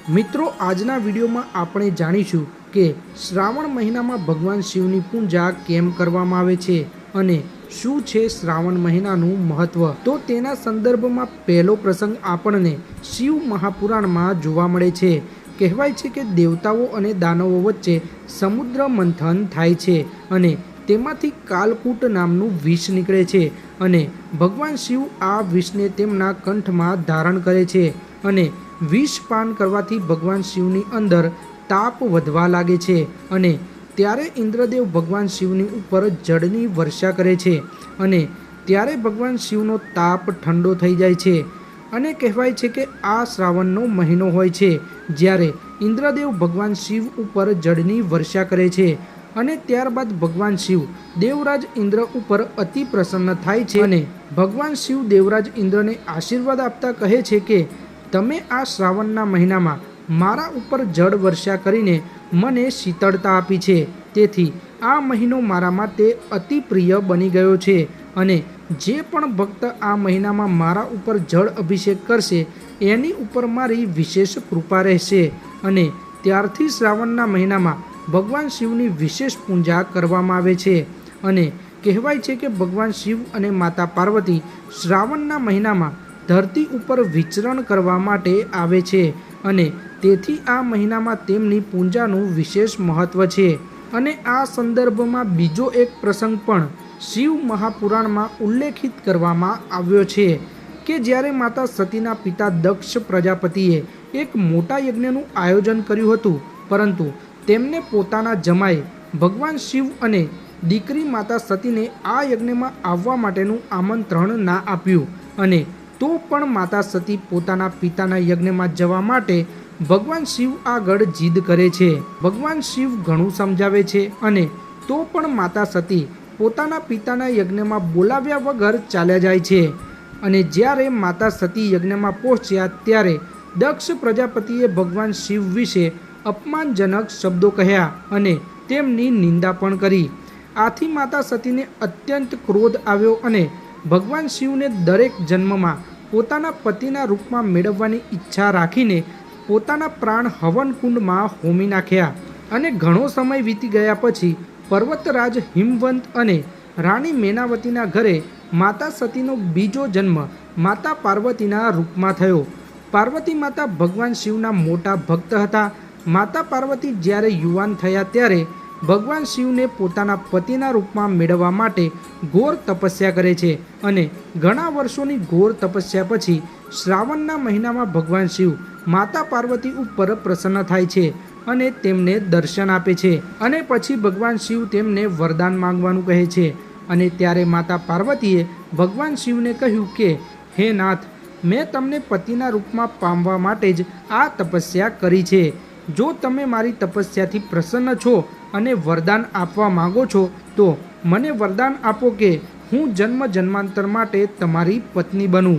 મિત્રો આજના વિડીયોમાં આપણે જાણીશું કે શ્રાવણ મહિનામાં ભગવાન શિવની પૂજા કેમ કરવામાં આવે છે અને શું છે શ્રાવણ મહિનાનું મહત્વ। તો તેના સંદર્ભમાં પહેલો પ્રસંગ આપણને શિવ મહાપુરાણમાં જોવા મળે છે। કહેવાય છે કે દેવતાઓ અને દાનવો વચ્ચે સમુદ્ર મંથન થાય છે અને તેમાંથી કાલકૂટ નામનું વિષ નીકળે છે અને ભગવાન શિવ આ વિષને તેમના કંઠમાં ધારણ કરે છે અને વિષ પાન કરવાથી ભગવાન શિવની અંદર તાપ વધવા લાગે છે અને ત્યારે ઇન્દ્રદેવ ભગવાન શિવની ઉપર જળની વર્ષા કરે છે અને ત્યારે ભગવાન શિવનો તાપ ઠંડો થઈ જાય છે અને કહેવાય છે કે આ શ્રાવણનો મહિનો હોય છે જ્યારે ઇન્દ્રદેવ ભગવાન શિવ ઉપર જળની વર્ષા કરે છે અને ત્યારબાદ ભગવાન શિવ દેવરાજ ઇન્દ્ર ઉપર અતિ પ્રસન્ન થાય છે અને ભગવાન શિવ દેવરાજ ઇન્દ્રને આશીર્વાદ આપતા કહે છે કે તમે આ શ્રાવણના મહિનામાં મારા ઉપર જળ વર્ષા કરીને મને શીતળતા આપી છે, તેથી આ મહિનો મારા માટે અતિ પ્રિય બની ગયો છે અને જે પણ ભક્ત આ મહિનામાં મારા ઉપર જળ અભિષેક કરશે એની ઉપર મારી વિશેષ કૃપા રહેશે। અને ત્યારથી શ્રાવણના મહિનામાં ભગવાન શિવની વિશેષ પૂજા કરવામાં આવે છે અને કહેવાય છે કે ભગવાન શિવ અને માતા પાર્વતી શ્રાવણના મહિનામાં ધરતી ઉપર વિચરણ કરવા માટે આવે છે અને તેથી આ મહિનામાં તેમની પૂજાનું વિશેષ મહત્વ છે। અને આ સંદર્ભમાં બીજો એક પ્રસંગ પણ શિવ મહાપુરાણમાં ઉલ્લેખિત કરવામાં આવ્યો છે કે જ્યારે માતા સતીના પિતા દક્ષ પ્રજાપતિએ એક મોટા યજ્ઞનું આયોજન કર્યું હતું, પરંતુ તેમને પોતાના જમાઈ ભગવાન શિવ અને દીકરી માતા સતીને આ યજ્ઞમાં આવવા માટેનું આમંત્રણ ના આપ્યું અને તો પણ માતા સતી પોતાના પિતાના યજ્ઞમાં જવા માટે ભગવાન શિવ આગળ જીદ કરે છે। ભગવાન શિવ ઘણું સમજાવે છે અને તો પણ માતા સતી પોતાના પિતાના યજ્ઞમાં બોલાવ્યા વગર ચાલ્યા જાય છે અને જ્યારે માતા સતી યજ્ઞમાં પહોંચ્યા ત્યારે દક્ષ પ્રજાપતિએ ભગવાન શિવ વિશે અપમાનજનક શબ્દો કહ્યા અને તેમની નિંદા પણ કરી। આથી માતા સતીને અત્યંત ક્રોધ આવ્યો અને ભગવાન શિવને દરેક જન્મમાં પોતાના પતિના રૂપમાં મેળવવાની ઈચ્છા રાખીને પોતાના પ્રાણ હવનકુંડમાં હોમી નાખ્યા અને ઘણો સમય વીતી ગયા પછી પર્વતરાજ હિમવંત અને રાણી મેનાવતીના ઘરે માતા સતીનો બીજો જન્મ માતા પાર્વતીના રૂપમાં થયો। પાર્વતી માતા ભગવાન શિવના મોટા ભક્ત હતા। માતા પાર્વતી જ્યારે યુવાન થયા ત્યારે ભગવાન શિવને પોતાના પતિના રૂપમાં મેળવવા માટે ઘોર તપસ્યા કરે છે અને ઘણા વર્ષોની ઘોર તપસ્યા પછી શ્રાવણના મહિનામાં ભગવાન શિવ માતા પાર્વતી ઉપર પ્રસન્ન થાય છે અને તેમને દર્શન આપે છે અને પછી ભગવાન શિવ તેમને વરદાન માંગવાનું કહે છે અને ત્યારે માતા પાર્વતીએ ભગવાન શિવને કહ્યું કે હે નાથ, મેં તમને પતિના રૂપમાં પામવા માટે જ આ તપસ્યા કરી છે। જો તમે મારી તપસ્યાથી પ્રસન્ન છો અને વરદાન આપવા માંગો છો તો મને વરદાન આપો કે હું જન્મ જન્માંતર માટે તમારી પત્ની બનું।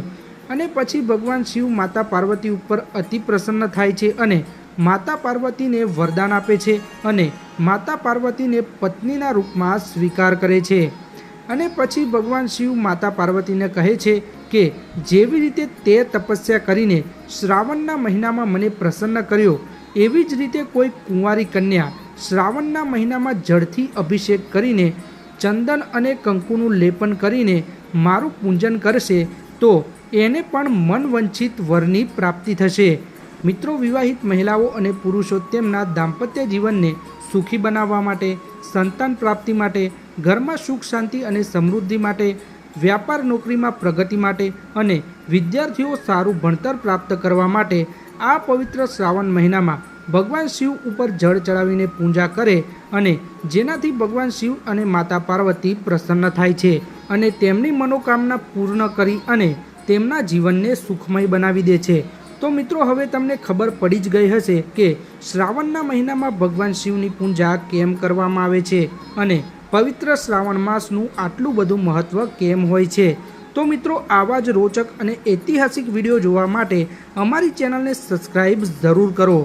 અને પછી ભગવાન શિવ માતા પાર્વતી ઉપર અતિ પ્રસન્ન થાય છે અને માતા પાર્વતીને વરદાન આપે છે અને માતા પાર્વતીને પત્નીના રૂપમાં સ્વીકાર કરે છે। અને પછી ભગવાન શિવ માતા પાર્વતીને કહે છે કે જેવી રીતે તે તપસ્યા કરીને શ્રાવણના મહિનામાં મને પ્રસન્ન કર્યો, એવી જ રીતે કોઈ કુંવારી કન્યા શ્રાવણના મહિનામાં જળથી અભિષેક કરીને ચંદન અને કંકુનું લેપન કરીને મારું પૂજન કરશે તો એને પણ મનવંચિત વરની પ્રાપ્તિ થશે। મિત્રો, વિવાહિત મહિલાઓ અને પુરુષો તેમના દાંપત્ય જીવનને સુખી બનાવવા માટે, સંતાન પ્રાપ્તિ માટે, ઘરમાં સુખ શાંતિ અને સમૃદ્ધિ માટે, વ્યાપાર નોકરીમાં પ્રગતિ માટે અને વિદ્યાર્થીઓ સારું ભણતર પ્રાપ્ત કરવા માટે આ પવિત્ર શ્રાવણ મહિનામાં ભગવાન શિવ ઉપર જળ ચડાવીને પૂજા કરે અને જેનાથી ભગવાન શિવ અને માતા પાર્વતી પ્રસન્ન થાય છે અને તેમની મનોકામના પૂર્ણ કરી અને તેમના જીવનને સુખમય બનાવી દે છે। તો મિત્રો, હવે તમને ખબર પડી જ ગઈ હશે કે શ્રાવણના મહિનામાં ભગવાન શિવની પૂજા કેમ કરવામાં આવે છે અને પવિત્ર શ્રાવણ માસનું આટલું બધું મહત્ત્વ કેમ હોય છે। તો મિત્રો, આવા જ રોચક અને ઐતિહાસિક વિડીયો જોવા માટે અમારી ચેનલને સબસ્ક્રાઈબ જરૂર કરો।